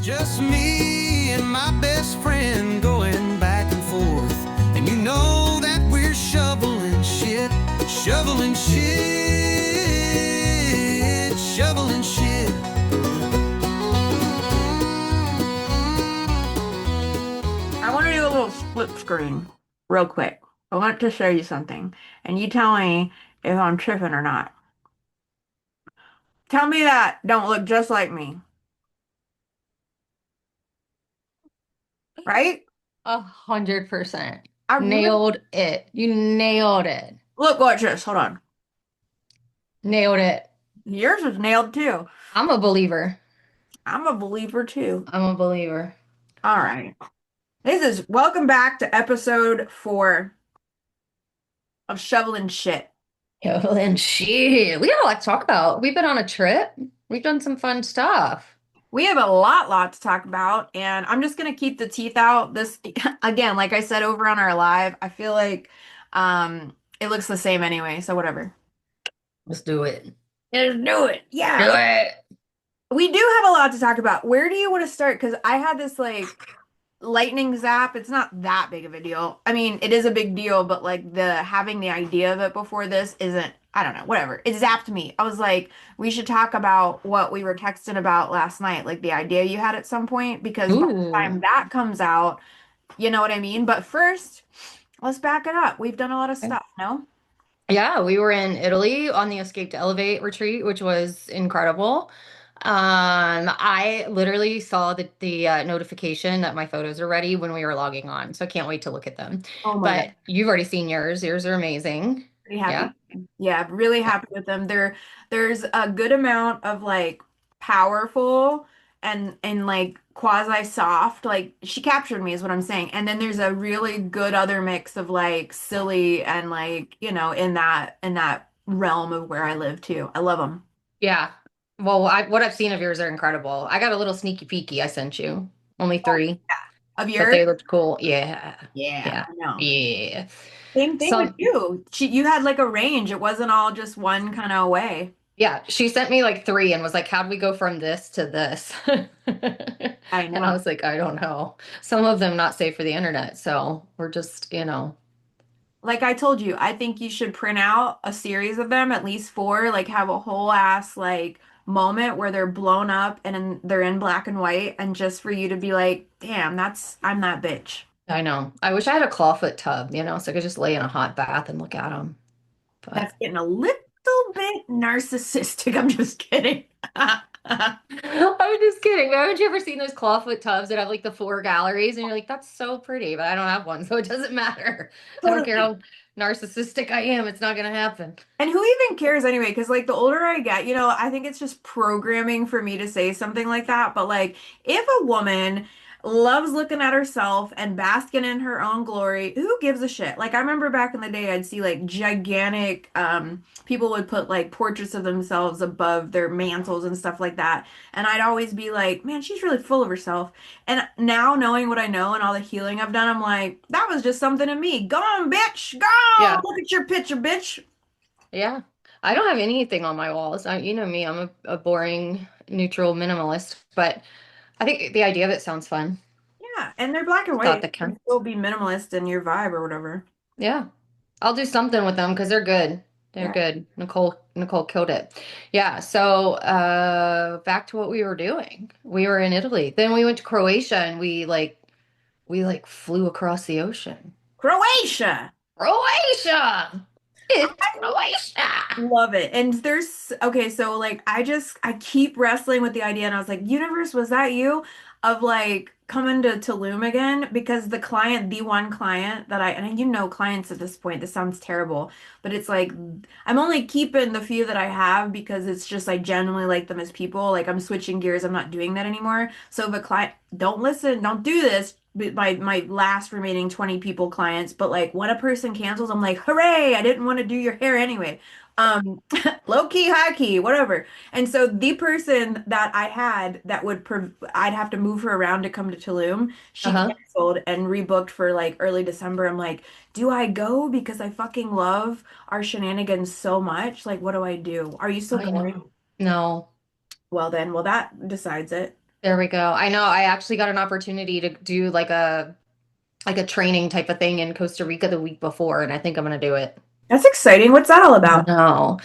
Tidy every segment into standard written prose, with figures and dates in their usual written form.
Just me and my best friend going back and forth. And you know that we're shoveling shit, shoveling shit, shoveling shit. I want to do a little split screen real quick. I want to show you something, and you tell me if I'm tripping or not. Tell me that don't look just like me, right? 100%. I really Nailed it. You nailed it. look, watch this. Hold on. Nailed it. Yours is nailed too. I'm a believer. I'm a believer too. I'm a believer. All right. This is welcome back to episode 4 of Shoveling Shit. Yo, and shit. We got a lot to talk about. We've been on a trip. We've done some fun stuff. We have a lot to talk about, and I'm just gonna keep the teeth out. This again, like I said over on our live, I feel like it looks the same anyway, so whatever. Let's do it. Let's do it. Do Yeah. it. We do have a lot to talk about. Where do you want to start? Because I had this like lightning zap. It's not that big of a deal. I mean, it is a big deal, but like the having the idea of it before this isn't, I don't know, whatever. It zapped me. I was like, we should talk about what we were texting about last night, like the idea you had at some point, because by the time Ooh. that comes out, you know what I mean? But first, let's back it up. We've done a lot of stuff, no? Yeah, we were in Italy on the Escape to Elevate retreat, which was incredible. I literally saw the notification that my photos are ready when we were logging on, so I can't wait to look at them. Oh my God. But you've already seen yours. Yours are amazing. Pretty Yeah. happy. Yeah, really happy with them. There's a good amount of like powerful and like quasi soft. Like she captured me is what I'm saying. And then there's a really good other mix of like silly and like, in that realm of where I live too. I love them. Yeah. Well, what I've seen of yours are incredible. I got a little sneaky peeky I sent you. Only Oh, 3, yeah. Of but yours? they looked cool. Yeah. Yeah, Yeah. I know. Yeah. Same thing with Some you. You had like a range. It wasn't all just one kind of way. Yeah, she sent me like 3 and was like, "How'd we go from this to this?" I And I know. was like, "I don't know. Some of them not safe for the internet, so we're just. Like I told you, I think you should print out a series of them, at least 4, like have a whole ass like moment where they're blown up and they're in black and white, and just for you to be like, damn, I'm that bitch. I know. I wish I had a clawfoot tub, so I could just lay in a hot bath and look at them. But That's getting a little bit narcissistic. I'm just kidding. I'm just kidding. But haven't you ever seen those clawfoot tubs that have like the 4 galleries? And you're like, that's so pretty, but I don't have one, so it doesn't matter. I don't care Totally. how narcissistic I am, it's not gonna happen. And who even cares anyway? Because like the older I get, I think it's just programming for me to say something like that. But like, if a woman loves looking at herself and basking in her own glory, who gives a shit? Like I remember back in the day, I'd see like gigantic people would put like portraits of themselves above their mantles and stuff like that. And I'd always be like, man, she's really full of herself. And now knowing what I know and all the healing I've done, I'm like, that was just something in me. Go on, bitch. Go on. Yeah. Look at your picture, bitch. Yeah. I don't have anything on my walls. You know me, I'm a boring, neutral minimalist, but I think the idea of it sounds fun. Yeah, and they're black and Thought white. that You can counts. still be minimalist in your vibe or whatever. Yeah. I'll do something with them because they're good. They're Yeah. good. Nicole killed it. Yeah. So back to what we were doing. We were in Italy. Then we went to Croatia and we flew across the ocean. Croatia. Croatia! It's I Croatia! love it. And okay, so like I keep wrestling with the idea and I was like, universe, was that you? Of like coming to Tulum again because the one client that and clients at this point, this sounds terrible, but it's like I'm only keeping the few that I have because it's just I genuinely like them as people. Like I'm switching gears, I'm not doing that anymore. So if a client, don't listen, don't do this. But my last remaining 20 people clients, but like when a person cancels, I'm like, hooray, I didn't want to do your hair anyway. Low key, high key, whatever. And so the person that I had that I'd have to move her around to come to Tulum, she Uh-huh. canceled and rebooked for like early December. I'm like, do I go? Because I fucking love our shenanigans so much. Like, what do I do? Are you still I going? know. No. Well, then, well, that decides it. There we go. I know I actually got an opportunity to do like a training type of thing in Costa Rica the week before, and I think I'm gonna do it. That's exciting. What's that all about? No.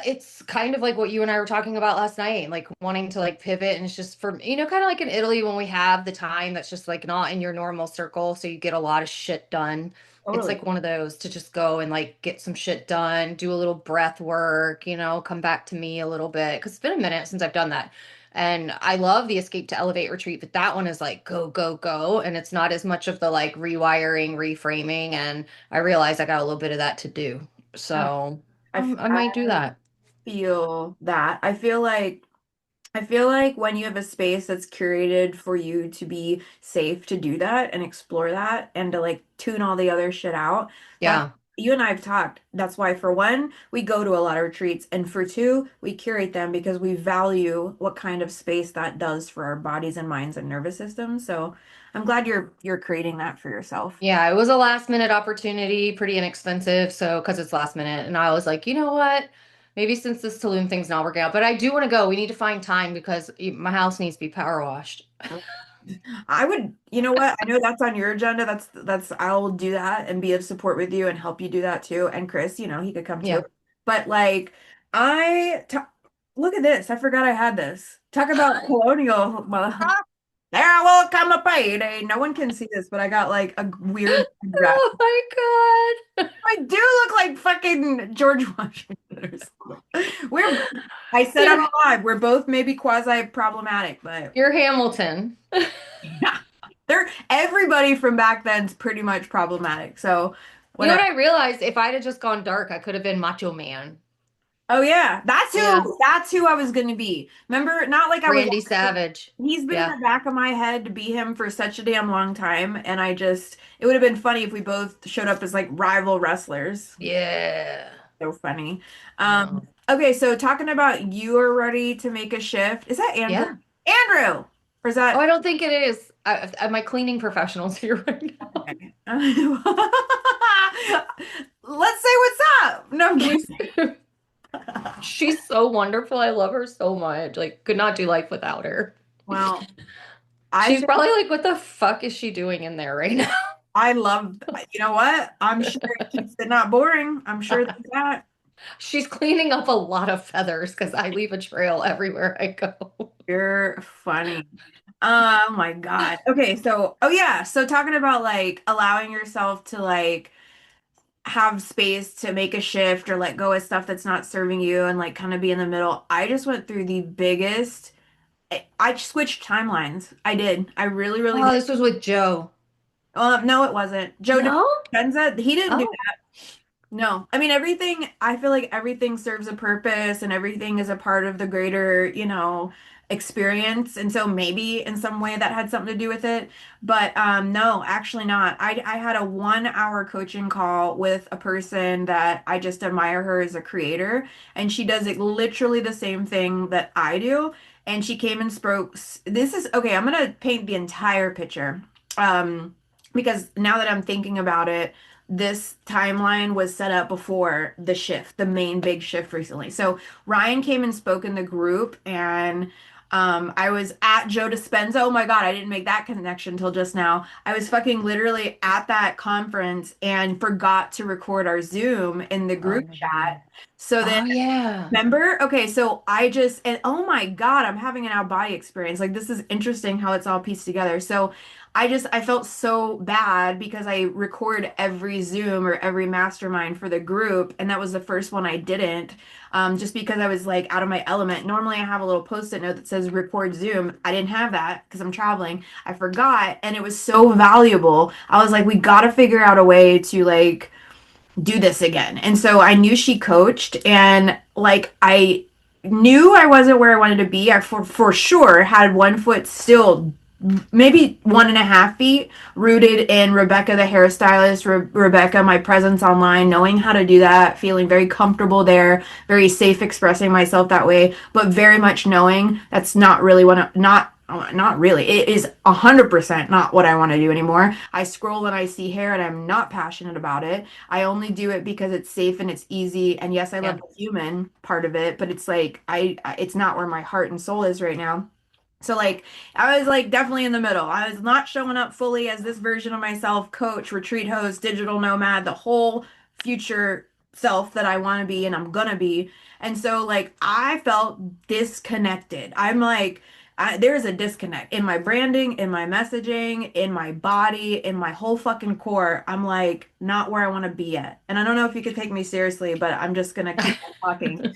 It's kind of like what you and I were talking about last night, like wanting to like pivot, and it's just for, kind of like in Italy when we have the time that's just like not in your normal circle, so you get a lot of shit done. It's Totally. like one of those to just go and like get some shit done, do a little breath work, come back to me a little bit because it's been a minute since I've done that. And I love the Escape to Elevate retreat, but that one is like go, go, go. And it's not as much of the like rewiring, reframing. And I realize I got a little bit of that to do. Uh, So. I, f- I I might do that. feel that. I feel like when you have a space that's curated for you to be safe to do that and explore that and to like tune all the other shit out, that Yeah. you and I have talked. That's why for one, we go to a lot of retreats, and for two, we curate them because we value what kind of space that does for our bodies and minds and nervous systems. So I'm glad you're creating that for yourself. Yeah, it was a last minute opportunity, pretty inexpensive. So, because it's last minute. And I was like, you know what? Maybe since this Tulum thing's not working out, but I do want to go. We need to find time because my house needs to be power washed. I would, you know what? I know that's on your agenda. I'll do that and be of support with you and help you do that too. And Chris, he could come too. Yeah. But like, I ta look at this. I forgot I had this. Talk about colonial. Well, there will come a payday. No one can see this, but I got like a weird wrap. Oh my God. I do look like fucking George Washington or something. I said I'm alive. We're both maybe quasi problematic, but You're Hamilton. yeah. Everybody from back then's pretty much problematic. So You know whatever. what I realized? If I'd have just gone dark, I could have been Macho Man. Oh yeah, Yeah. that's who I was gonna be. Remember, not like I was Randy Savage. he's been in Yeah. the back of my head to be him for such a damn long time, and it would have been funny if we both showed up as like rival wrestlers. Yeah. So funny. No. Okay, so talking about you are ready to make a shift. Is that Andrew? Yeah. Andrew! Or is Oh, that I don't think it is. My cleaning professional's here right now. okay. Let's say what's up. No, I'm kidding. She's so wonderful. I love her so much. Like, could not do life without her. Well, I She's think probably like, what the fuck is she doing in there right now? I love, you know what? I'm sure it keeps it not boring. I'm sure there's that. She's cleaning up a lot of feathers because I leave a trail everywhere I go. You're funny. Oh my God. Okay, so oh yeah, so talking about like allowing yourself to like have space to make a shift or let go of stuff that's not serving you and like kind of be in the middle. I just went through the biggest I switched timelines. I did. I really, really Oh, did. this was with Joe. No, it wasn't. Joe No? Dispenza, he didn't do Oh, no. I mean, I feel like everything serves a purpose and everything is a part of the greater, experience. And so maybe in some way that had something to do with it. But no, actually not. I had a 1 hour coaching call with a person that I just admire her as a creator. And she does it literally the same thing that I do. And she came and spoke. This is okay, I'm gonna paint the entire picture. Because now that I'm thinking about it, this timeline was set up before the shift, the main big shift recently. So Ryan came and spoke in the group, and I was at Joe Dispenza. Oh my God, I didn't make that connection until just now. I was fucking literally at that conference and forgot to record our Zoom in the oh group my God. chat. So then Oh, yeah. remember? Okay, so and oh my God, I'm having an out body experience. Like this is interesting how it's all pieced together. So I felt so bad because I record every Zoom or every mastermind for the group, and that was the first one I didn't, just because I was like out of my element. Normally I have a little post-it note that says record Zoom. I didn't have that because I'm traveling. I forgot, and it was so valuable. I was like, we gotta figure out a way to like do this again. And so I knew she coached, and like I knew I wasn't where I wanted to be. I for sure had 1 foot still, maybe 1.5 feet rooted in Rebecca the hairstylist, Rebecca, my presence online, knowing how to do that, feeling very comfortable there, very safe expressing myself that way, but very much knowing that's not really what not not really. It is 100% not what I want to do anymore. I scroll and I see hair and I'm not passionate about it. I only do it because it's safe and it's easy. And yes, I love Yeah. the human part of it, but it's like it's not where my heart and soul is right now. So like I was like definitely in the middle. I was not showing up fully as this version of myself, coach, retreat host, digital nomad, the whole future self that I want to be and I'm gonna be. And so like I felt disconnected. I'm like there's a disconnect in my branding, in my messaging, in my body, in my whole fucking core. I'm like not where I want to be yet. And I don't know if you could take me seriously, but I'm just gonna keep talking.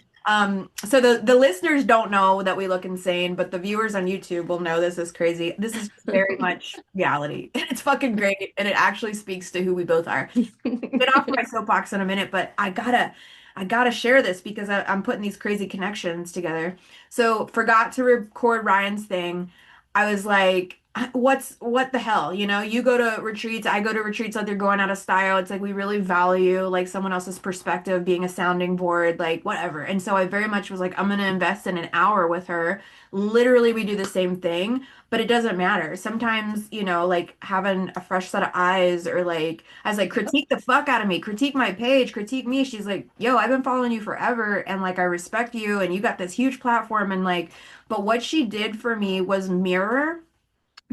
So the listeners don't know that we look insane, but the viewers on YouTube will know this is crazy. This is very much reality. It's fucking great, and it actually speaks to who we both are. Get off my soapbox in a minute, but I gotta share this because I'm putting these crazy connections together. So forgot to record Ryan's thing. I was like, what the hell? You know, you go to retreats, I go to retreats like they're going out of style. It's like we really value like someone else's perspective, being a sounding board, like whatever. And so I very much was like, I'm gonna invest in an hour with her. Literally, we do the same thing, but it doesn't matter. Sometimes, you know, like having a fresh set of eyes or like I was like, critique the fuck out of me, critique my page, critique me. She's like, yo, I've been following you forever and like I respect you and you got this huge platform and like, but what she did for me was mirror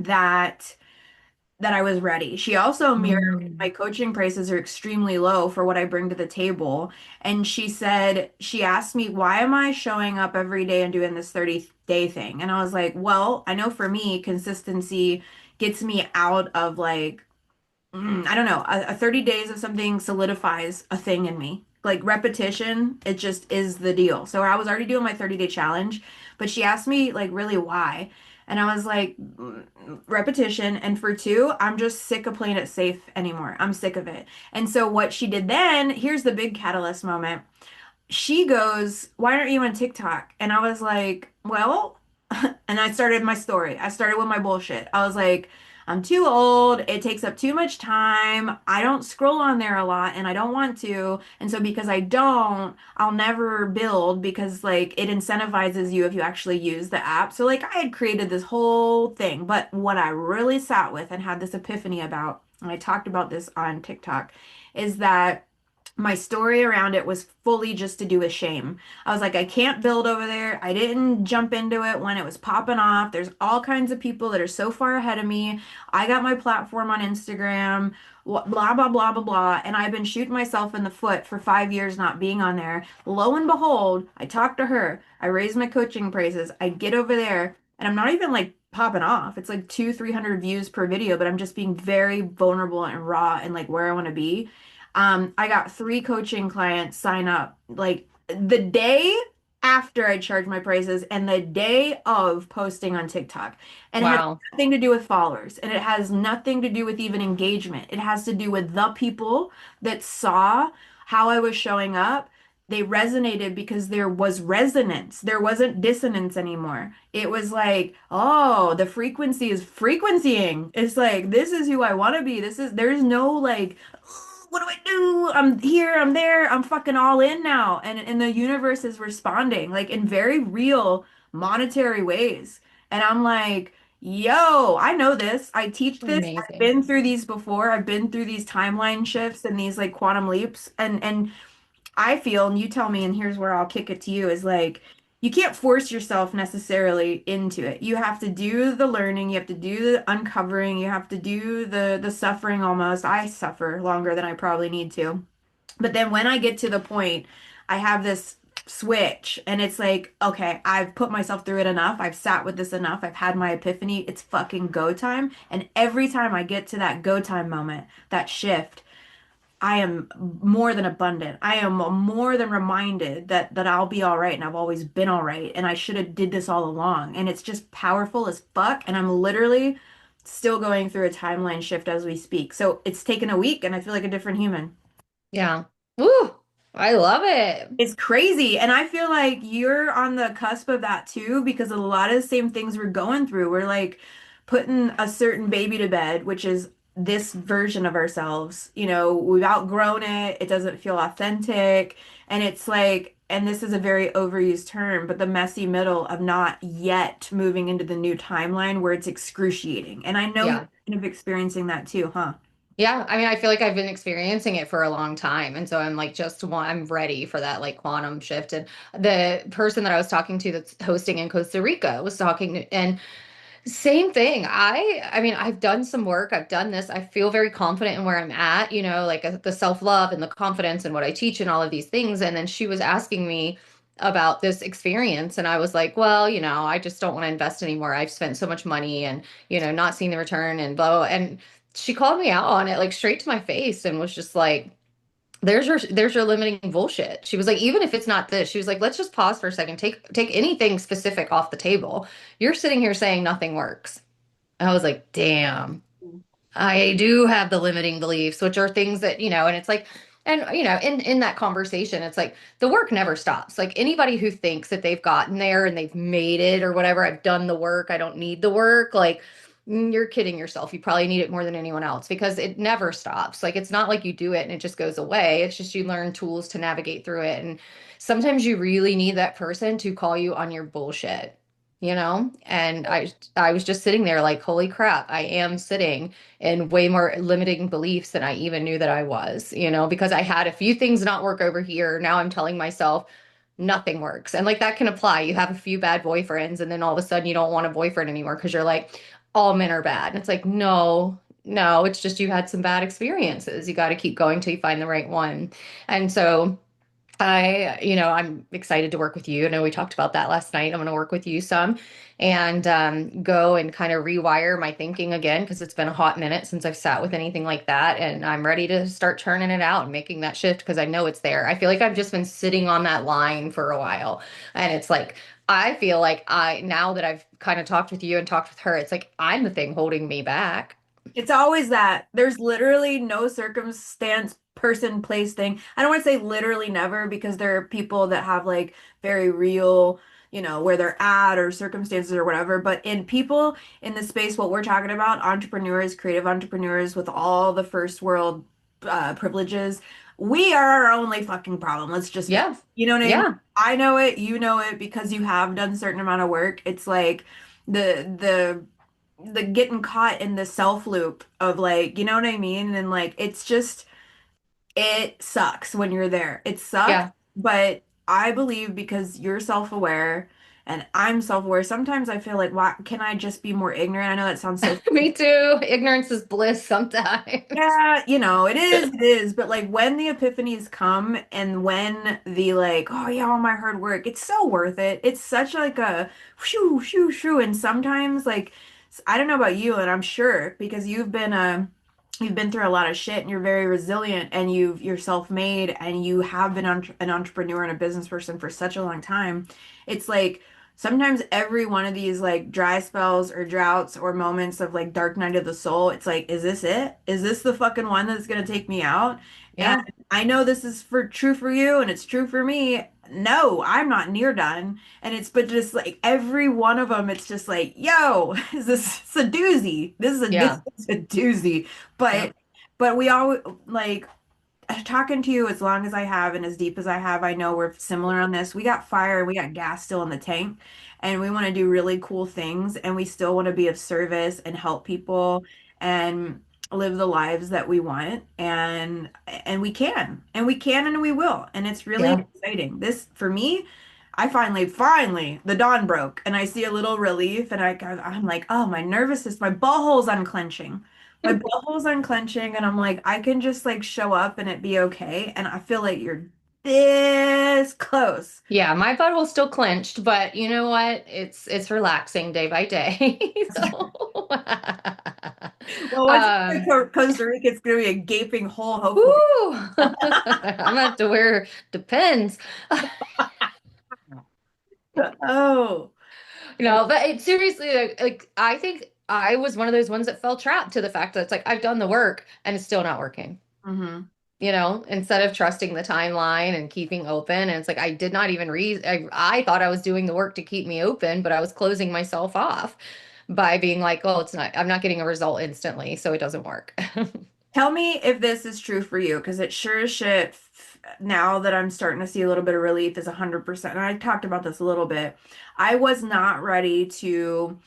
that I was ready. She also mirrored Mm. my coaching prices are extremely low for what I bring to the table. And she said, she asked me, why am I showing up every day and doing this 30-day thing? And I was like, well, I know for me, consistency gets me out of like I don't know, a 30 days of something solidifies a thing in me. Like repetition, it just is the deal. So I was already doing my 30-day challenge, but she asked me like really why. And I was like, repetition. And for two, I'm just sick of playing it safe anymore. I'm sick of it. And so what she did then, here's the big catalyst moment. She goes, why aren't you on TikTok? And I was like, well, and I started my story. I started with my bullshit. I was like, I'm too old. It takes up too much time. I don't scroll on there a lot and I don't want to. And so because I don't, I'll never build because like it incentivizes you if you actually use the app. So like I had created this whole thing, but what I really sat with and had this epiphany about, and I talked about this on TikTok, is that my story around it was fully just to do with shame. I was like, I can't build over there. I didn't jump into it when it was popping off. There's all kinds of people that are so far ahead of me. I got my platform on Instagram, blah, blah, blah, blah, blah. And I've been shooting myself in the foot for 5 years not being on there. Lo and behold, I talked to her. I raised my coaching prices. I get over there and I'm not even like popping off. It's like 300 views per video, but I'm just being very vulnerable and raw and like where I want to be. I got three coaching clients sign up like the day after I charged my prices and the day of posting on TikTok. And it has Wow. nothing to do with followers and it has nothing to do with even engagement. It has to do with the people that saw how I was showing up. They resonated because there was resonance. There wasn't dissonance anymore. It was like, oh, the frequency is frequencying. It's like, this is who I want to be. There's no like, what do I do? I'm here, I'm there, I'm fucking all in now. And the universe is responding like in very real monetary ways. And I'm like, yo, I know this. I teach this. I've Amazing. been through these before. I've been through these timeline shifts and these like quantum leaps. And I feel, and you tell me, and here's where I'll kick it to you, is like you can't force yourself necessarily into it. You have to do the learning, you have to do the uncovering, you have to do the suffering almost. I suffer longer than I probably need to. But then when I get to the point, I have this switch and it's like, okay, I've put myself through it enough. I've sat with this enough. I've had my epiphany. It's fucking go time. And every time I get to that go time moment, that shift, I am more than abundant. I am more than reminded that I'll be all right and I've always been all right and I should have did this all along. And it's just powerful as fuck and I'm literally still going through a timeline shift as we speak. So it's taken a week and I feel like a different human. Yeah. Woo! I love it. It's crazy. And I feel like you're on the cusp of that too, because a lot of the same things we're going through. We're like putting a certain baby to bed, which is this version of ourselves. You know, we've outgrown it. It doesn't feel authentic. And it's like and this is a very overused term, but the messy middle of not yet moving into the new timeline where it's excruciating. And I know you're Yeah. kind of experiencing that too, huh? Yeah, I mean, I feel like I've been experiencing it for a long time. And so I'm like, I'm ready for that like quantum shift. And the person that I was talking to that's hosting in Costa Rica was and same thing. I mean, I've done some work. I've done this. I feel very confident in where I'm at, like the self-love and the confidence and what I teach and all of these things. And then she was asking me about this experience. And I was like, well, I just don't want to invest anymore. I've spent so much money and, not seeing the return and blah, blah. And she called me out on it like straight to my face and was just like, there's your limiting bullshit. She was like, even if it's not this, she was like, let's just pause for a second. Take anything specific off the table. You're sitting here saying nothing works. I was like, damn, I do have the limiting beliefs, which are things that, and it's like, and in that conversation, it's like the work never stops. Like anybody who thinks that they've gotten there and they've made it or whatever, I've done the work, I don't need the work, like you're kidding yourself. You probably need it more than anyone else because it never stops. Like it's not like you do it and it just goes away. It's just you learn tools to navigate through it. And sometimes you really need that person to call you on your bullshit. And I was just sitting there like, holy crap, I am sitting and way more limiting beliefs than I even knew that I was, because I had a few things not work over here. Now I'm telling myself nothing works. And like that can apply. You have a few bad boyfriends and then all of a sudden you don't want a boyfriend anymore because you're like, all men are bad. And it's like, no, no, it's just you had some bad experiences. You got to keep going till you find the right one. And so I'm excited to work with you. I know we talked about that last night. I'm going to work with you some and go and kind of rewire my thinking again because it's been a hot minute since I've sat with anything like that. And I'm ready to start churning it out and making that shift because I know it's there. I feel like I've just been sitting on that line for a while. And it's like, I feel like now that I've kind of talked with you and talked with her, it's like I'm the thing holding me back. It's always that. There's literally no circumstance, person, place, thing. I don't want to say literally never because there are people that have like very real, where they're at or circumstances or whatever. But in people in the space, what we're talking about, entrepreneurs, creative entrepreneurs with all the first world privileges, we are our only fucking problem. Let's just be. Yeah. You know what I mean? Yeah. I know it, you know it because you have done a certain amount of work. It's like the getting caught in the self loop of like, you know what I mean? And like it's just it sucks when you're there. It sucks, Yeah. but I believe because you're self-aware and I'm self-aware, sometimes I feel like why can I just be more ignorant? I know that sounds so Me too. Ignorance is bliss sometimes. yeah, it is, but like when the epiphanies come and when the like, oh yeah, all my hard work, it's so worth it. It's such like a shoo, shoo, shoo. And sometimes like I don't know about you, and I'm sure because you've been through a lot of shit and you're very resilient and you're self-made and you have been an entrepreneur and a business person for such a long time. It's like sometimes every one of these like dry spells or droughts or moments of like dark night of the soul, it's like, is this it? Is this the fucking one that's gonna take me out? And Yeah. I know this is for true for you and it's true for me. No, I'm not near done. And it's but just like every one of them, it's just like, yo, is this it's a doozy? This Yeah. is a doozy. Yep. But we all like talking to you as long as I have and as deep as I have, I know we're similar on this. We got fire, we got gas still in the tank, and we want to do really cool things, and we still want to be of service and help people and live the lives that we want, and we can, and we will, and it's really Yeah. exciting. This for me. I finally, the dawn broke, and I see a little relief, and I'm like, oh, my nervous system, my butthole's unclenching. My butthole's unclenching, and I'm like, I can just like show up and it be okay. And I feel like you're this close. Yeah, my butthole's still clenched, but you know what? It's relaxing day by day. So, Well, once you um, go to Costa Rica, it's gonna be a gaping hole, hopefully. woo! I'm gonna have to wear depends. Oh, But seriously, like I think I was one of those ones that fell trapped to the fact that it's like I've done the work and it's still not working. hmm. Instead of trusting the timeline and keeping open. And it's like I did not even read, I thought I was doing the work to keep me open, but I was closing myself off by being like, oh, I'm not getting a result instantly, so it doesn't work. Tell me if this is true for you, because it sure as shit now that I'm starting to see a little bit of relief is 100%. And I talked about this a little bit. I was not ready to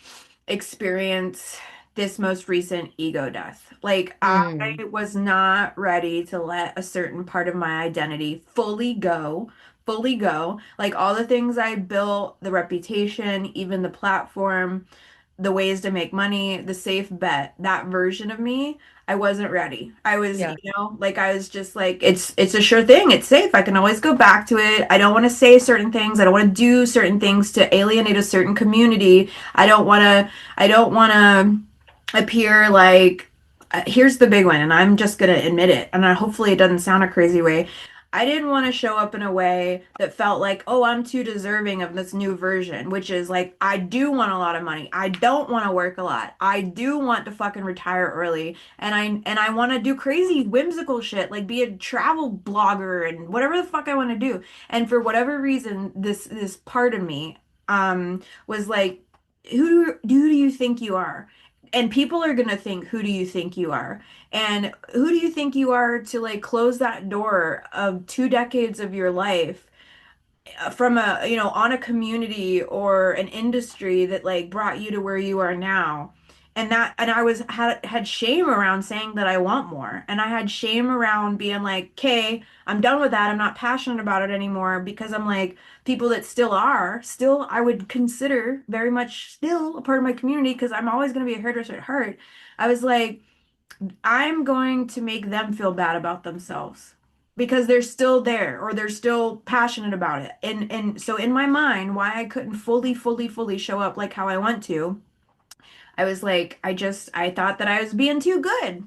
experience this most recent ego death. Like, I Mm, was not ready to let a certain part of my identity fully go, fully go. Like, all the things I built, the reputation, even the platform, the ways to make money, the safe bet, that version of me, I wasn't ready. I was, yeah. like I was just like, it's a sure thing. It's safe. I can always go back to it. I don't want to say certain things. I don't want to do certain things to alienate a certain community. I don't want to appear like here's the big one, and I'm just gonna admit it, and hopefully it doesn't sound a crazy way. I didn't want to show up in a way that felt like, oh, I'm too deserving of this new version, which is like, I do want a lot of money. I don't want to work a lot. I do want to fucking retire early. And I want to do crazy whimsical shit, like be a travel blogger and whatever the fuck I want to do. And for whatever reason, this part of me was like, who do you think you are? And people are gonna think, who do you think you are? And who do you think you are to like close that door of 2 decades of your life from a, on a community or an industry that like brought you to where you are now? And I was had shame around saying that I want more. And I had shame around being like, "Okay, I'm done with that. I'm not passionate about it anymore," because I'm like people that still are, still I would consider very much still a part of my community because I'm always going to be a hairdresser at heart. I was like, I'm going to make them feel bad about themselves because they're still there or they're still passionate about it. And so in my mind, why I couldn't fully show up like how I want to, I was like, I thought that I was being too good.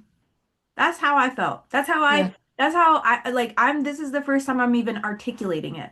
That's how I felt. Yeah. That's how I like this is the first time I'm even articulating it.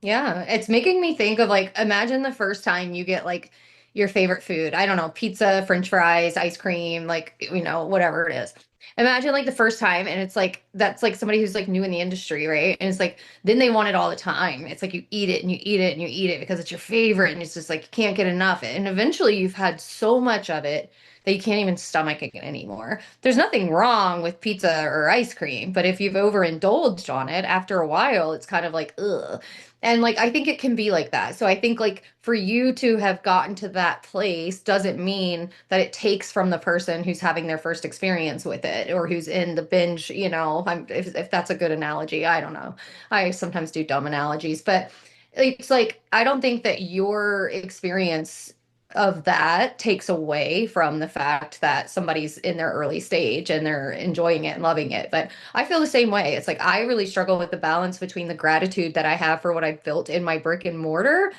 Yeah, it's making me think of like imagine the first time you get like your favorite food. I don't know, pizza, french fries, ice cream, like whatever it is. Imagine like the first time and it's like that's like somebody who's like new in the industry, right? And it's like then they want it all the time. It's like you eat it and you eat it and you eat it because it's your favorite and it's just like you can't get enough. And eventually you've had so much of it that you can't even stomach it anymore. There's nothing wrong with pizza or ice cream, but if you've overindulged on it, after a while, it's kind of like, ugh. And like I think it can be like that. So I think like for you to have gotten to that place doesn't mean that it takes from the person who's having their first experience with it or who's in the binge, if that's a good analogy. I don't know. I sometimes do dumb analogies, but it's like I don't think that your experience of that takes away from the fact that somebody's in their early stage and they're enjoying it and loving it. But I feel the same way. It's like I really struggle with the balance between the gratitude that I have for what I've built in my brick and mortar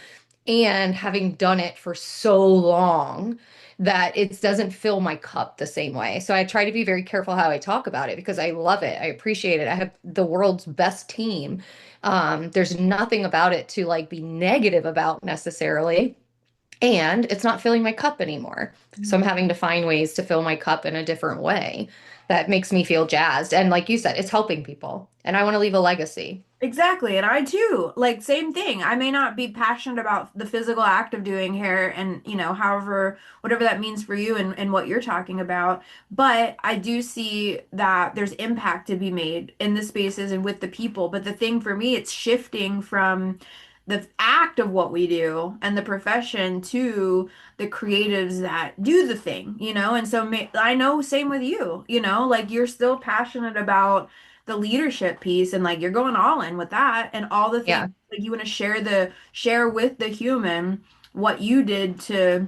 and having done it for so long that it doesn't fill my cup the same way. So I try to be very careful how I talk about it because I love it. I appreciate it. I have the world's best team. There's nothing about it to like be negative about necessarily. And it's not filling my cup anymore. So I'm having to find ways to fill my cup in a different way that makes me feel jazzed. And like you said, it's helping people. And I want to leave a legacy. Exactly. And I too, like same thing. I may not be passionate about the physical act of doing hair and, however, whatever that means for you and what you're talking about. But I do see that there's impact to be made in the spaces and with the people. But the thing for me, it's shifting from the act of what we do and the profession to the creatives that do the thing, And so I know same with you, like you're still passionate about the leadership piece and like you're going all in with that and all the things Yeah. like you want to share with the human what you did to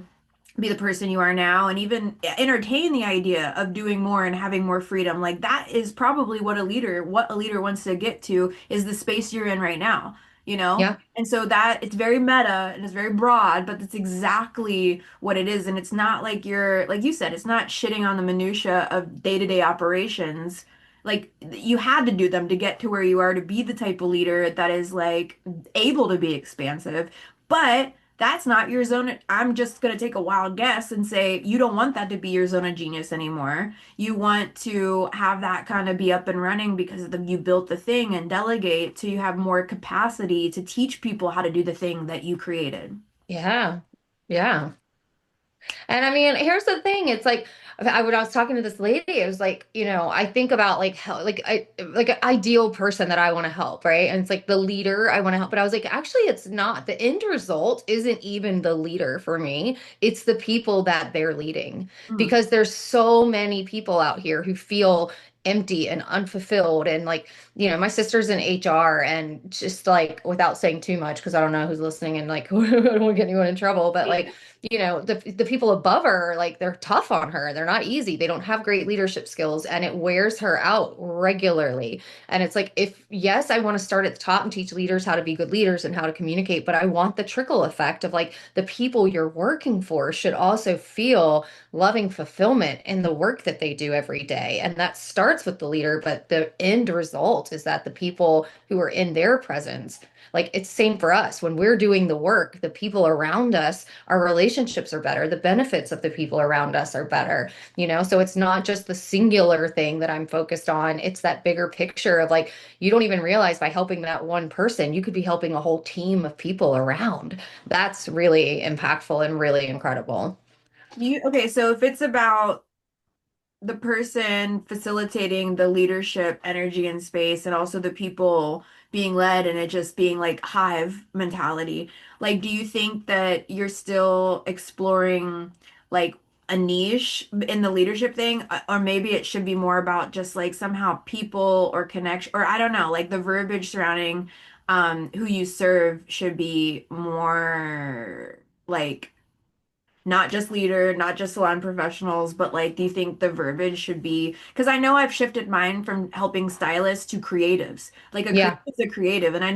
be the person you are now and even entertain the idea of doing more and having more freedom. Like that is probably what a leader wants to get to is the space you're in right now. Yeah. And so that it's very meta and it's very broad, but it's exactly what it is. And it's not like you're, like you said, it's not shitting on the minutia of day-to-day operations. Like you had to do them to get to where you are to be the type of leader that is like able to be expansive. But that's not your zone. I'm just going to take a wild guess and say you don't want that to be your zone of genius anymore. You want to have that kind of be up and running because you built the thing and delegate so you have more capacity to teach people how to do the thing that you created. Yeah. Yeah. And I mean, here's the thing. It's like when I was talking to this lady, it was like, I think about like how like an ideal person that I want to help, right? And it's like the leader I want to help. But I was like, actually, it's not. The end result isn't even the leader for me. It's the people that they're leading. Mm. Because there's so many people out here who feel empty and unfulfilled and like, my sister's in HR and just like without saying too much because I don't know who's listening and like I don't want to get anyone in trouble, but like the people above her, like they're tough on her. They're not easy. They don't have great leadership skills and it wears her out regularly. And it's like, if yes, I want to start at the top and teach leaders how to be good leaders and how to communicate, but I want the trickle effect of like the people you're working for should also feel loving fulfillment in the work that they do every day. And that starts with the leader, but the end result is that the people who are in their presence, like it's same for us when we're doing the work, the people around us, our relationships are better, the benefits of the people around us are better, so it's not just the singular thing that I'm focused on, it's that bigger picture of like you don't even realize by helping that one person you could be helping a whole team of people around. That's really impactful and really incredible. Okay, so if it's about the person facilitating the leadership, energy, and space, and also the people being led, and it just being like hive mentality. Like, do you think that you're still exploring like a niche in the leadership thing, or maybe it should be more about just like somehow people or connection, or I don't know, like the verbiage surrounding who you serve should be more like not just leader, not just salon professionals, but like, do you think the verbiage should be? Because I know I've shifted mine from helping stylists to creatives. Like a creative Yeah. is a creative, and I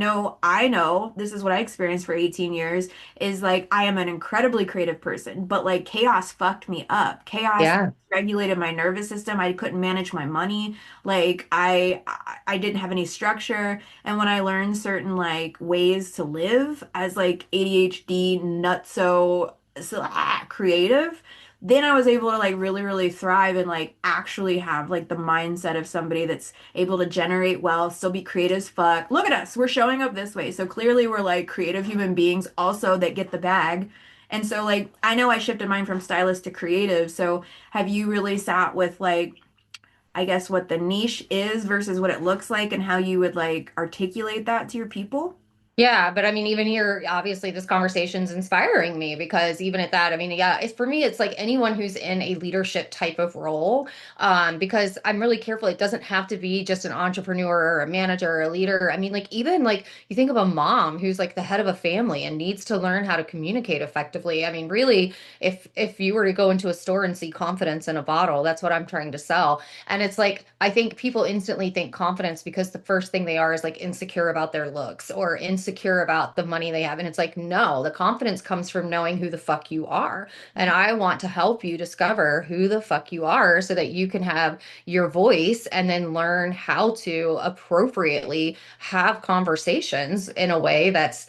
know this is what I experienced for 18 years. Is like I am an incredibly creative person, but like chaos fucked me up. Chaos Yeah. regulated my nervous system. I couldn't manage my money. Like I didn't have any structure. And when I learned certain like ways to live as like ADHD nutso creative, then I was able to like really, really thrive and like actually have like the mindset of somebody that's able to generate wealth, still be creative as fuck. Look at us, we're showing up this way. So clearly we're like creative human beings also that get the bag. And so like I know I shifted mine from stylist to creative. So have you really sat with like I guess what the niche is versus what it looks like and how you would like articulate that to your people? Yeah, but I mean, even here, obviously, this conversation's inspiring me because even at that, I mean, yeah, it's for me, it's like anyone who's in a leadership type of role, because I'm really careful. It doesn't have to be just an entrepreneur or a manager or a leader. I mean, like even like you think of a mom who's like the head of a family and needs to learn how to communicate effectively. I mean, really, if you were to go into a store and see confidence in a bottle, that's what I'm trying to sell. And it's like, I think people instantly think confidence because the first thing they are is like insecure about their looks or insecure about the money they have. And it's like, no, the confidence comes from knowing who the fuck you are. And I want to help you discover who the fuck you are so that you can have your voice and then learn how to appropriately have conversations in a way that's,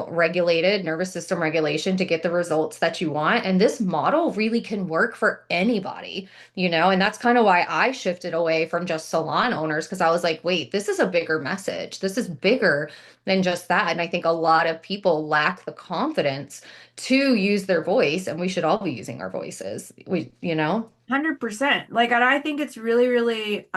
regulated, nervous system regulation to get the results that you want. And this model really can work for anybody, and that's kind of why I shifted away from just salon owners because I was like, wait, this is a bigger message. This is bigger than just that. And I think a lot of people lack the confidence to use their voice, and we should all be using our voices. 100%. Like, and I think it's really, really,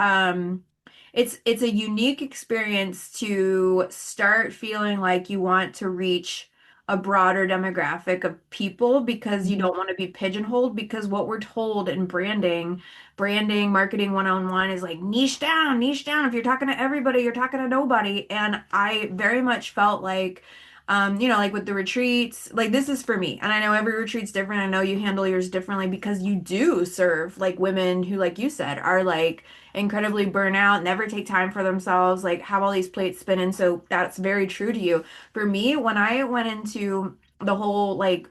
it's a unique experience to start feeling like you want to reach a broader demographic of people because you don't want to be pigeonholed because what we're told in branding, marketing one-on-one is like niche down, niche down. If you're talking to everybody, you're talking to nobody. And I very much felt like like with the retreats, like this is for me. And I know every retreat's different. I know you handle yours differently because you do serve like women who, like you said, are like incredibly burnout, never take time for themselves, like have all these plates spinning. So that's very true to you. For me, when I went into the whole like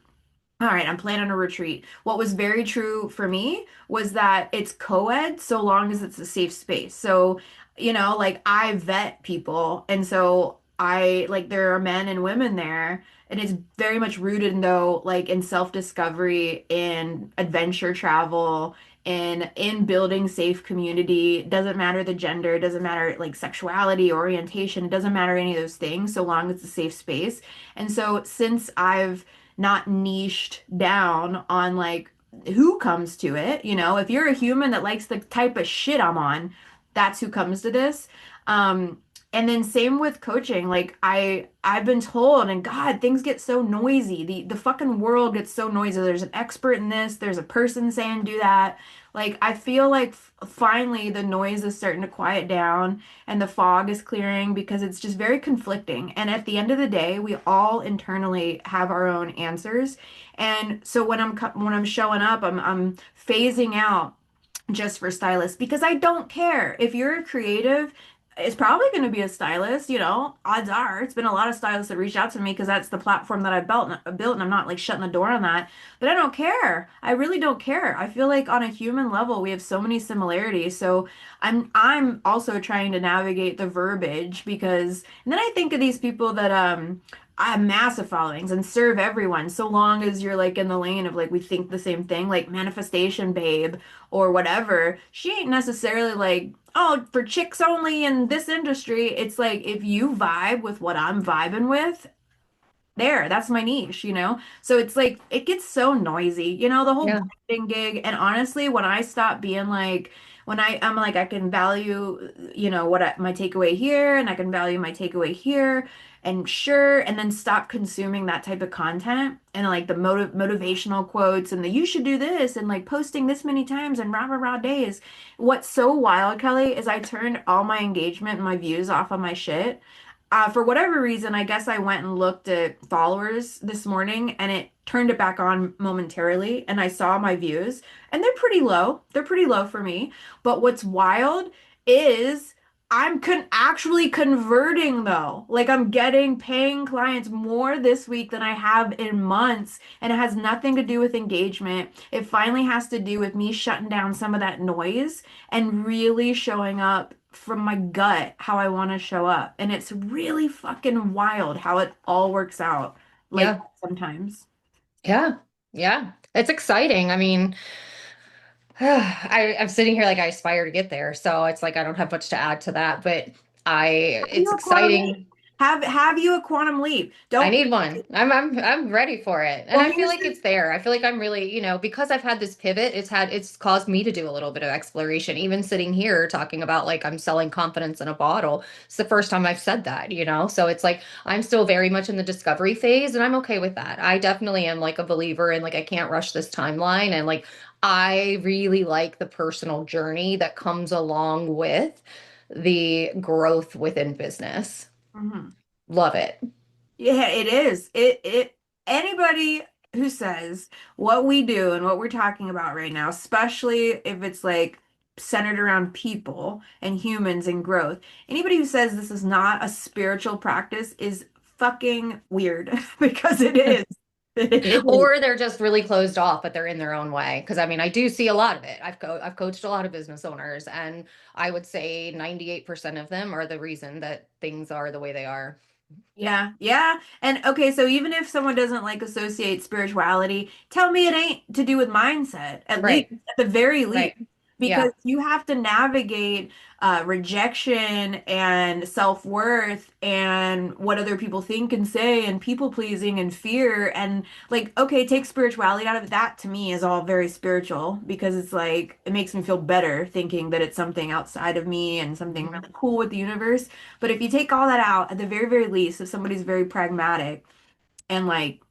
all right, I'm planning a retreat. What was very true for me was that it's co-ed so long as it's a safe space. So, like I vet people. And so I like there are men and women there. And it's very much rooted in though, like in self-discovery, in adventure travel, in building safe community. It doesn't matter the gender, it doesn't matter like sexuality, orientation, it doesn't matter any of those things, so long as it's a safe space. And so since I've not niched down on like who comes to it. You know, if you're a human that likes the type of shit I'm on, that's who comes to this. Um, and then same with coaching. Like I've been told, and God, things get so noisy. The fucking world gets so noisy. There's an expert in this, there's a person saying do that. Like I feel like finally the noise is starting to quiet down and the fog is clearing because it's just very conflicting. And at the end of the day, we all internally have our own answers. And so when I'm showing up, I'm phasing out just for stylists because I don't care. If you're a creative, it's probably going to be a stylist, you know, odds are. It's been a lot of stylists that reached out to me because that's the platform that I've built, and I'm not like shutting the door on that. But I don't care. I really don't care. I feel like on a human level, we have so many similarities. So I'm also trying to navigate the verbiage because and then I think of these people that I have massive followings and serve everyone so long as you're like in the lane of like we think the same thing, like manifestation babe or whatever. She ain't necessarily like, oh, for chicks only in this industry. It's like if you vibe with what I'm vibing with, there, that's my niche, you know? So it's like it gets so noisy, you know, the whole Yeah. branding gig. And honestly, when I stop being like, I'm like, I can value, you know, my takeaway here and I can value my takeaway here and sure, and then stop consuming that type of content and like the motivational quotes and the you should do this and like posting this many times and rah rah rah days. What's so wild, Kelly, is I turned all my engagement and my views off on my shit for whatever reason, I guess I went and looked at followers this morning and it turned it back on momentarily. And I saw my views and they're pretty low. They're pretty low for me. But what's wild is actually converting though. Like I'm getting paying clients more this week than I have in months. And it has nothing to do with engagement. It finally has to do with me shutting down some of that noise and really showing up from my gut how I want to show up. And it's really fucking wild how it all works out like Yeah. sometimes. Yeah. Yeah. It's exciting. I mean, I'm sitting here like I aspire to get there. So it's like I don't have much to add to that, but Have you it's a quantum leap? exciting. Have you a quantum leap? I Don't need one. I'm ready for it. And well I feel here's like the it's there. I feel like I'm really, because I've had this pivot, it's caused me to do a little bit of exploration. Even sitting here talking about like I'm selling confidence in a bottle. It's the first time I've said that. So it's like I'm still very much in the discovery phase and I'm okay with that. I definitely am like a believer in like I can't rush this timeline and like I really like the personal journey that comes along with the growth within business. Mhm. Love it. Yeah, it is. It anybody who says what we do and what we're talking about right now, especially if it's like centered around people and humans and growth, anybody who says this is not a spiritual practice is fucking weird because it is. It is. Or they're just really closed off, but they're in their own way. Because I mean, I do see a lot of it. I've coached a lot of business owners, and I would say 98% of them are the reason that things are the way they are. Yeah, yeah. And okay, so even if someone doesn't like associate spirituality, tell me it ain't to do with mindset, at least, Right, at the very least, right. because Yeah, you have to navigate rejection and self-worth and what other people think and say and people pleasing and fear and like, okay, take spirituality out of it. That to me is all very spiritual because it's like it makes me feel better thinking that it's something outside of me and something mhm, really cool with the universe. But if you take all that out, at the very, very least, if somebody's very pragmatic and like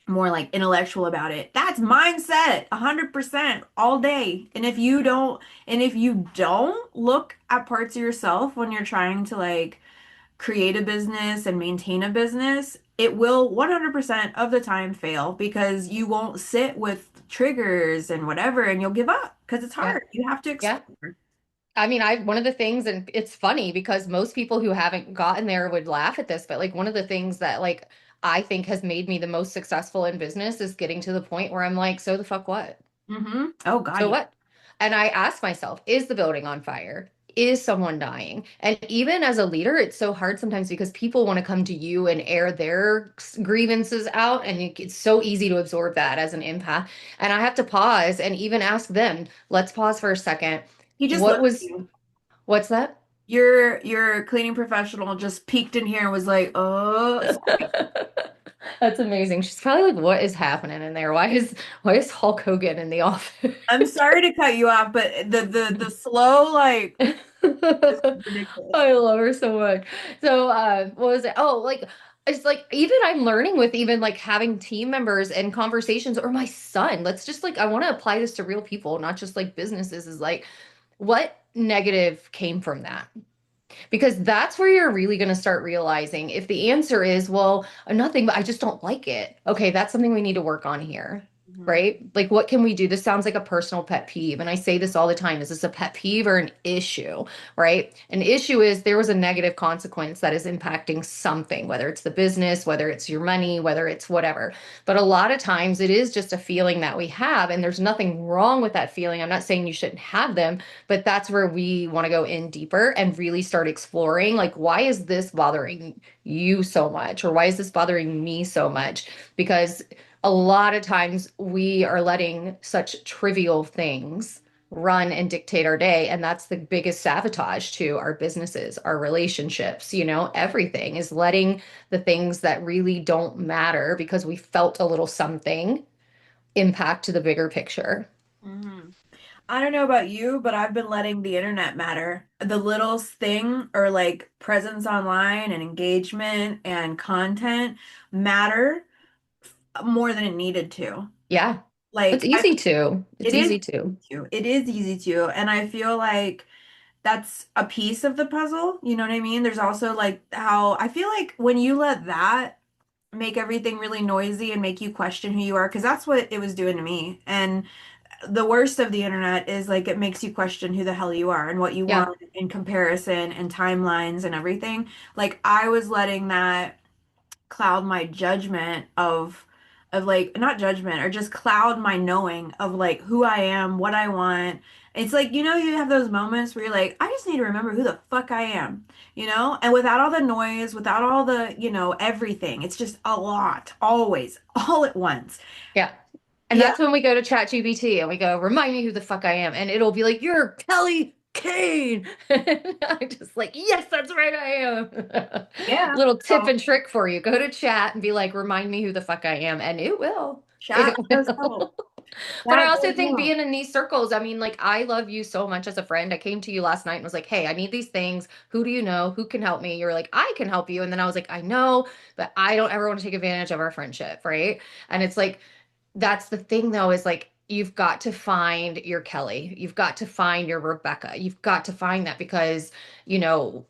more like intellectual about it, that's mindset, 100% all day. And if you don't look at parts of yourself when you're trying to like create a business and maintain a business, it will 100% of the time fail because you won't sit with triggers and whatever, and you'll give up because it's yeah, hard. You have to yeah. explore. I mean, one of the things, and it's funny because most people who haven't gotten there would laugh at this, but like one of the things that like I think has made me the most successful in business is getting to the point where I'm like, so the fuck what? Oh God, So yeah. what? And I ask myself, is the building on fire? Is someone dying? And even as a leader, it's so hard sometimes because people want to come to you and air their grievances out. And it's so easy to absorb that as an empath. And I have to pause and even ask them, let's pause for a second. He just What looked at was, you. what's that? Your cleaning professional just peeked in here and was like, "Oh, That's amazing. She's probably like, what is happening in there? Why is Hulk Hogan in the office? I'm sorry to cut you off, but the slow like is ridiculous. I love her so much. So, what was it? Oh, like it's like even I'm learning with even like having team members and conversations or my son. Let's just like I want to apply this to real people, not just like businesses, is like what negative came from that? Because that's where you're really going to start realizing if the answer is, well, nothing, but I just don't like it. Okay, that's something we need to work on here. Mhm. Right? Like, what can we do? This sounds like a personal pet peeve. And I say this all the time. Is this a pet peeve or an issue? Right? An issue is there was a negative consequence that is impacting something, whether it's the business, whether it's your money, whether it's whatever. But a lot of times it is just a feeling that we have, and there's nothing wrong with that feeling. I'm not saying you shouldn't have them, but that's where we want to go in deeper and really start exploring like, why is this bothering you so much? Or why is this bothering me so much? Because a lot of times we are letting such trivial things run and dictate our day. And that's the biggest sabotage to our businesses, our relationships, everything is letting the things that really don't matter because we felt a little something impact the bigger picture. Mhm. I don't know about you, but I've been letting the internet matter. The littlest thing or like presence online and engagement and content matter more than it needed to. Yeah. It's Like easy to. It's it is easy easy to. to. It is easy to. And I feel like that's a piece of the puzzle. You know what I mean? There's also like how I feel like when you let that make everything really noisy and make you question who you are, because that's what it was doing to me. And the worst of the internet is like it makes you question who the hell you are and what you Yeah. want in comparison and timelines and everything. Like I was letting that cloud my judgment of like not judgment or just cloud my knowing of like who I am, what I want. It's like, you have those moments where you're like, I just need to remember who the fuck I am, And without all the noise, without all the, everything. It's just a lot, always, all at once. Yeah. And Yeah. that's when we go to ChatGPT and we go, remind me who the fuck I am. And it'll be like, you're Kelly Kane. And I'm just like, yes, that's right, I am. Yeah. Little tip So and trick for you. Go to chat and be like, remind me who the fuck I am. And it will. chat It does help. will. But I Chat also does think help. being in these circles, I mean, like, I love you so much as a friend. I came to you last night and was like, hey, I need these things. Who do you know? Who can help me? You're like, I can help you. And then I was like, I know, but I don't ever want to take advantage of our friendship. Right. And it's like, that's the thing though, is like you've got to find your Kelly. You've got to find your Rebecca. You've got to find that because, you know,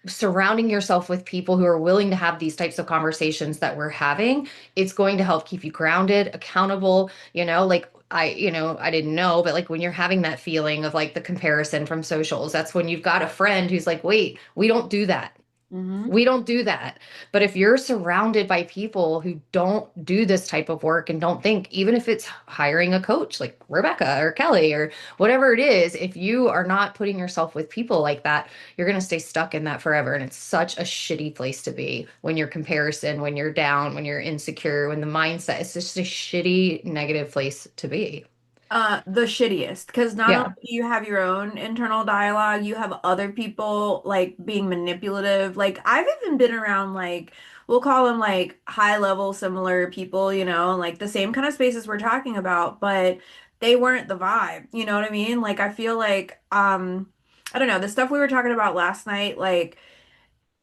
surrounding yourself with people who are willing to have these types of conversations that we're having, it's going to help keep you grounded, accountable, like I didn't know, but like when you're having that feeling of like the comparison from socials, that's when you've got a friend who's like, wait, we don't do that. Hmm. We don't do that. But if you're surrounded by people who don't do this type of work and don't think, even if it's hiring a coach like Rebecca or Kelly or whatever it is, if you are not putting yourself with people like that, you're going to stay stuck in that forever. And it's such a shitty place to be when you're comparison, when you're down, when you're insecure, when the mindset is just a shitty, negative place to be. The shittiest, because not only Yeah. do you have your own internal dialogue, you have other people like being manipulative. Like I've even been around like we'll call them like high level similar people, like the same kind of spaces we're talking about, but they weren't the vibe. You know what I mean? Like I feel like I don't know, the stuff we were talking about last night, like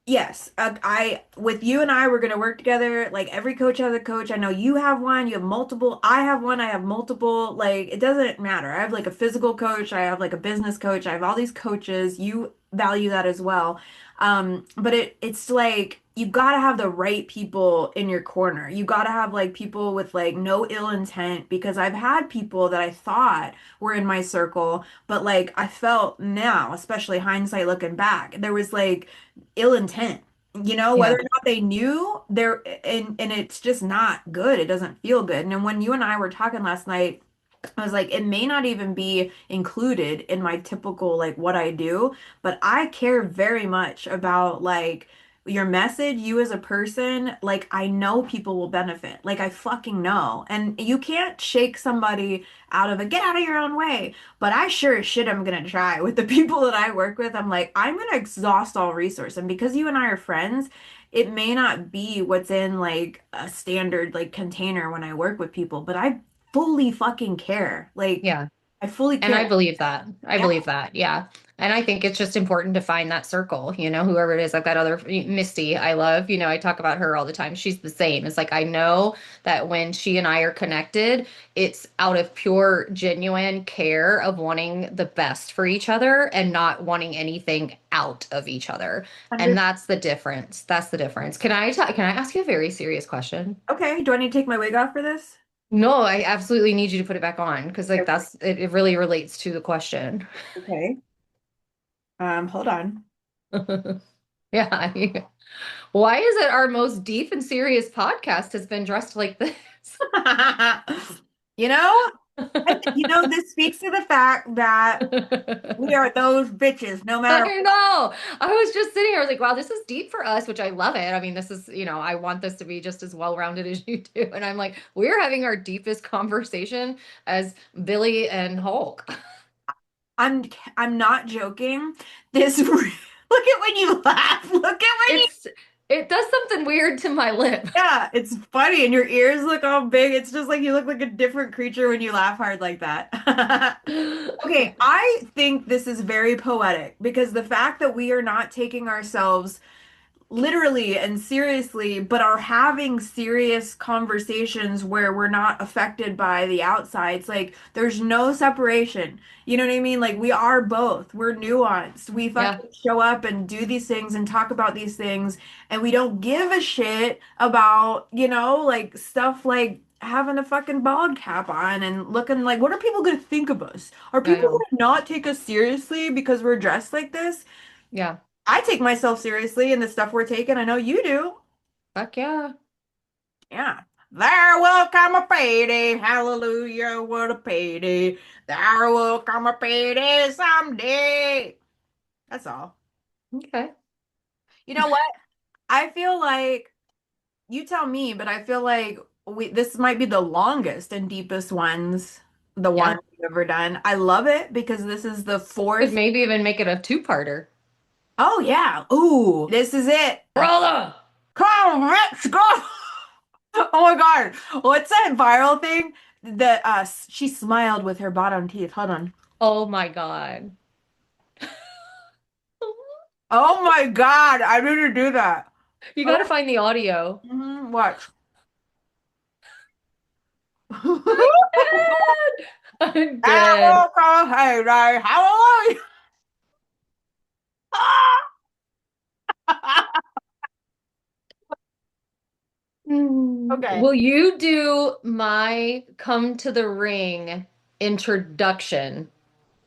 yes, I with you and I we're gonna work together. Like every coach has a coach. I know you have one, you have multiple. I have one, I have multiple. Like it doesn't matter. I have like a physical coach, I have like a business coach. I have all these coaches. You value that as well. But it's like you gotta have the right people in your corner. You gotta have like people with like no ill intent because I've had people that I thought were in my circle, but like I felt now, especially hindsight looking back, there was like ill intent, whether Yeah. or not they knew there and it's just not good. It doesn't feel good. And then when you and I were talking last night, I was like, it may not even be included in my typical like what I do, but I care very much about like your message, you as a person, like I know people will benefit. Like I fucking know. And you can't shake somebody out of a get out of your own way. But I sure as shit am gonna try with the people that I work with. I'm like, I'm gonna exhaust all resource. And because you and I are friends, it may not be what's in like a standard like container when I work with people, but I fully fucking care. Like Yeah. I fully And care. I believe that. I Yeah. believe that. Yeah. And I think it's just important to find that circle, whoever it is. Like that other Misty, I love, I talk about her all the time. She's the same. It's like I know that when she and I are connected, it's out of pure, genuine care of wanting the best for each other and not wanting anything out of each other. And that's the difference. That's the difference. Can I ask you a very serious question? Okay, do I need to take my wig off for this? No, I absolutely need you to put it back on because like it really relates to the question. Okay. Hold on. Yeah. Why is it our most deep and serious podcast has been dressed like this? You know, this speaks to the fact that we are those bitches, no matter I what. know. I was just sitting here, I was like, wow, this is deep for us, which I love it. I mean, this is, I want this to be just as well-rounded as you do. And I'm like, we're having our deepest conversation as Billy and Hulk. I'm I'm not joking. This look at when you laugh. Look at when you It's it does something weird to my lip. yeah, it's funny and your ears look all big. It's just like you look like a different creature when you laugh hard like that. Okay, I think this is very poetic because the fact that we are not taking ourselves literally and seriously, but are having serious conversations where we're not affected by the outsides. Like there's no separation. You know what I mean? Like we are both. We're nuanced. We Yeah, fucking show up and do these things and talk about these things, and we don't give a shit about, like stuff like having a fucking bald cap on and looking like what are people gonna think of us? Are I people know. gonna not take us seriously because we're dressed like this? Yeah. I take myself seriously in the stuff we're taking. I know you do. Fuck yeah. Yeah. There will come a payday. Hallelujah, what a payday. There will come a payday someday. That's all. Okay. You know what? I feel like you tell me, but I feel like this might be the longest and deepest ones, the one Yeah. we've ever done. I love it because this is the Could fourth. maybe even make it a two-parter. Oh yeah. Ooh, this is it. Brother! Come on, let's go. Oh my God. What's that viral thing? That she smiled with her bottom teeth. Hold on. Oh my God. Oh my God. I need to do that. You got to find the audio. Watch. I'm dead. I'm I dead. will go heyday. Hallelujah. Okay. Will you do my come to the ring introduction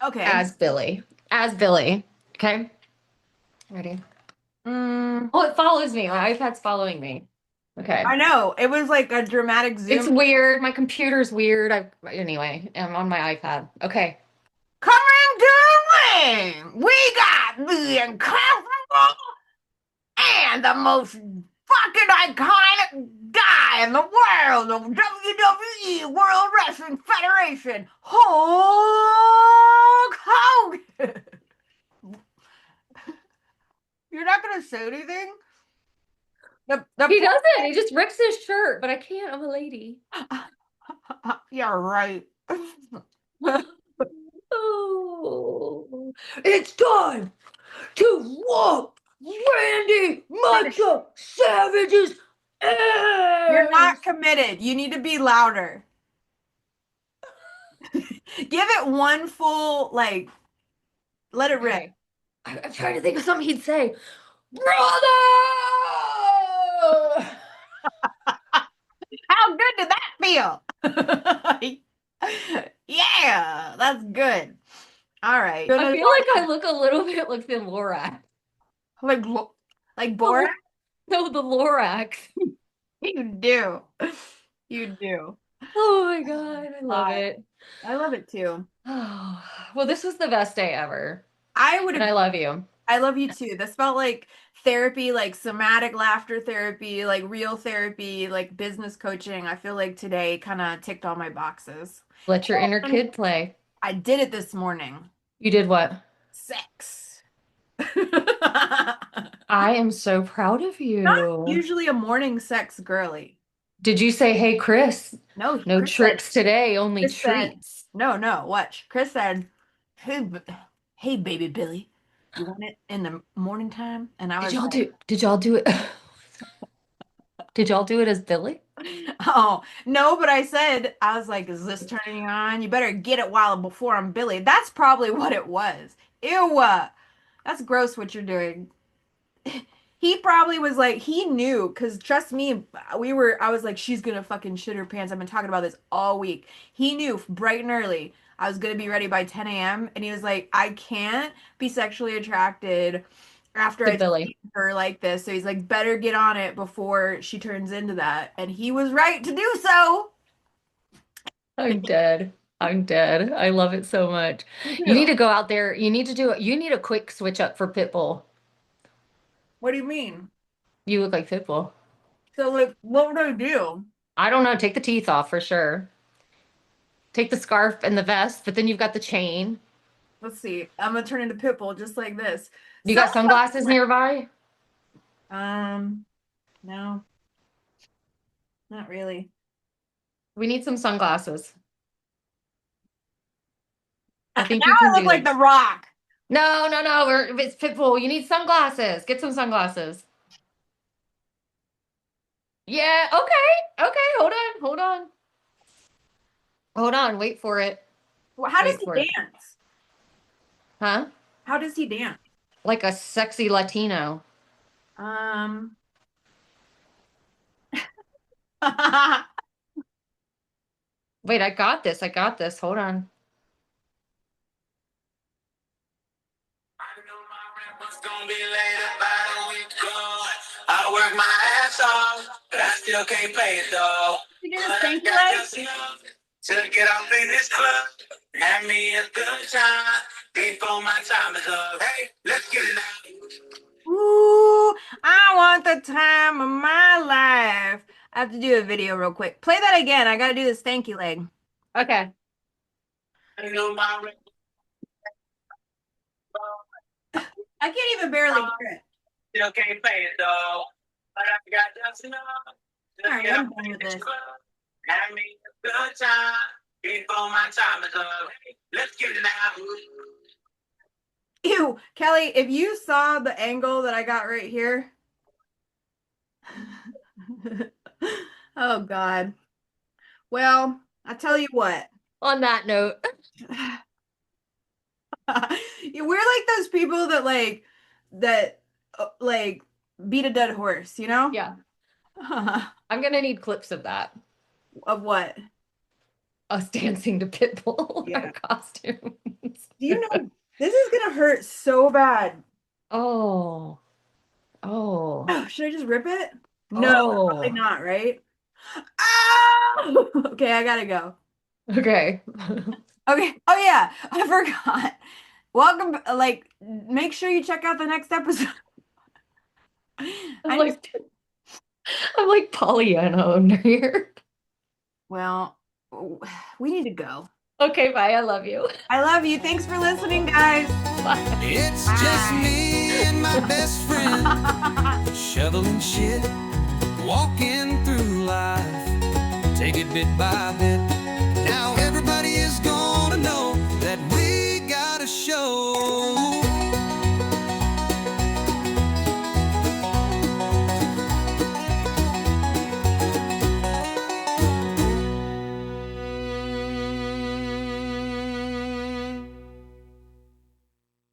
Okay. as Billy? As Billy. Okay. Ready? Mm, Oh, it follows me. My iPad's following me. Okay. I know. It was like a dramatic It's zoom. weird. My computer's weird. Anyway, I'm on my iPad. Okay. Coming to the ring, we got the incomparable and the most fucking iconic guy in the world of WWE World Wrestling Federation, Hulk Hogan. You're not gonna say anything? He doesn't. He just rips his shirt, but I can't. I'm a lady. You're right. Oh, it's time to whoop Randy Macho Savage's You're ass. not committed. You need to be louder. Give it one full, like, let it rip. Okay. I'm trying to think of something he'd say. Brother! How good did that feel? Yeah, that's good. All right. I feel like I look a little bit like the Lorax. Like, like Borat? No, the Lorax. You do. You do. Oh my God, I love it. I love it too. Oh, well, this was the best day ever. I would And I love you. I love you too. This felt like therapy, like somatic laughter therapy, like real therapy, like business coaching. I feel like today kind of ticked all my boxes. Let your inner And kid play. I did it this morning. You did what? Sex. I am so proud of Not you. usually a morning sex girly. Did you say, hey, Chris, No, no tricks today, only Chris said, treats? no, watch. Chris said, hey, hey, baby Billy, you want it in the morning time? And I was like, Did y'all do it? Did y'all do it as Billy? oh, no, but I was like, is this turning you on? You better get it while before I'm Billy. That's probably what it was. Ew, that's gross what you're doing. He probably was like, he knew, because trust me, I was like, she's gonna fucking shit her pants. I've been talking about this all week. He knew bright and early I was gonna be ready by 10 a.m. And he was like, I can't be sexually attracted after To I Billy. see her like this. So he's like, better get on it before she turns into that. And he was right to do so. I'm dead. I'm dead. I love it so much. Me You need too. to go out there. You need to do it. You need a quick switch up for Pitbull. What do you mean? You look like Pitbull. So like, what would I do? I don't know. Take the teeth off for sure. Take the scarf and the vest, but then you've got the chain. Let's see. I'm gonna turn into Pitbull just like this. You Some got sunglasses nearby? no, not really. We need some sunglasses. I think Now you can I look do like The this. Rock. No, no, no. It's Pitbull. You need sunglasses. Get some sunglasses. Yeah, okay. Okay, hold on. Hold on. Hold on. Wait for it. Well, how does Wait he for it. dance? Huh? How does he dance? Like a sexy Latino. Um, Wait, I got this. I got this. Hold on. I knew my rent was gonna be late about a week ago. I worked my ass off, but I still can't pay it though. you do But the I stanky got leg? just enough to get off in this club. Have me a good time before my time is up. Hey, let's get it now. Ooh, I want the time of my life. I have to do a video real quick. Play that again. I gotta do the stanky leg. Okay. I know my rent. I can't even barely hear it. Still can't pay it though. But I got just enough to All right, get I'm off done in with this this. club. Have me a good time before my time is up. Hey, let's get it now. Ew, Kelly, if you saw the angle that I got right here. Oh God. Well, I tell you what. On that note, We're like those people that like beat a dead horse, you know? yeah, I'm gonna need clips of that. Of what? Us dancing to Pitbull in Yeah. our costumes. Do you know this is gonna hurt so bad? Oh, oh, Oh, should I just rip it? No, probably oh. not, right? Ah! Okay, I gotta go. Okay. Okay. Oh yeah, I forgot. Welcome, like, make sure you check out the next episode. I'm I just, like, I'm like Pollyanna under here. well, we need to go. Okay, bye. I love you. I love you. Thanks for listening, guys. Bye. It's just me and my best friend shoveling shit, walking through life, take it bit by bit. Now everybody is gonna know that we got a show.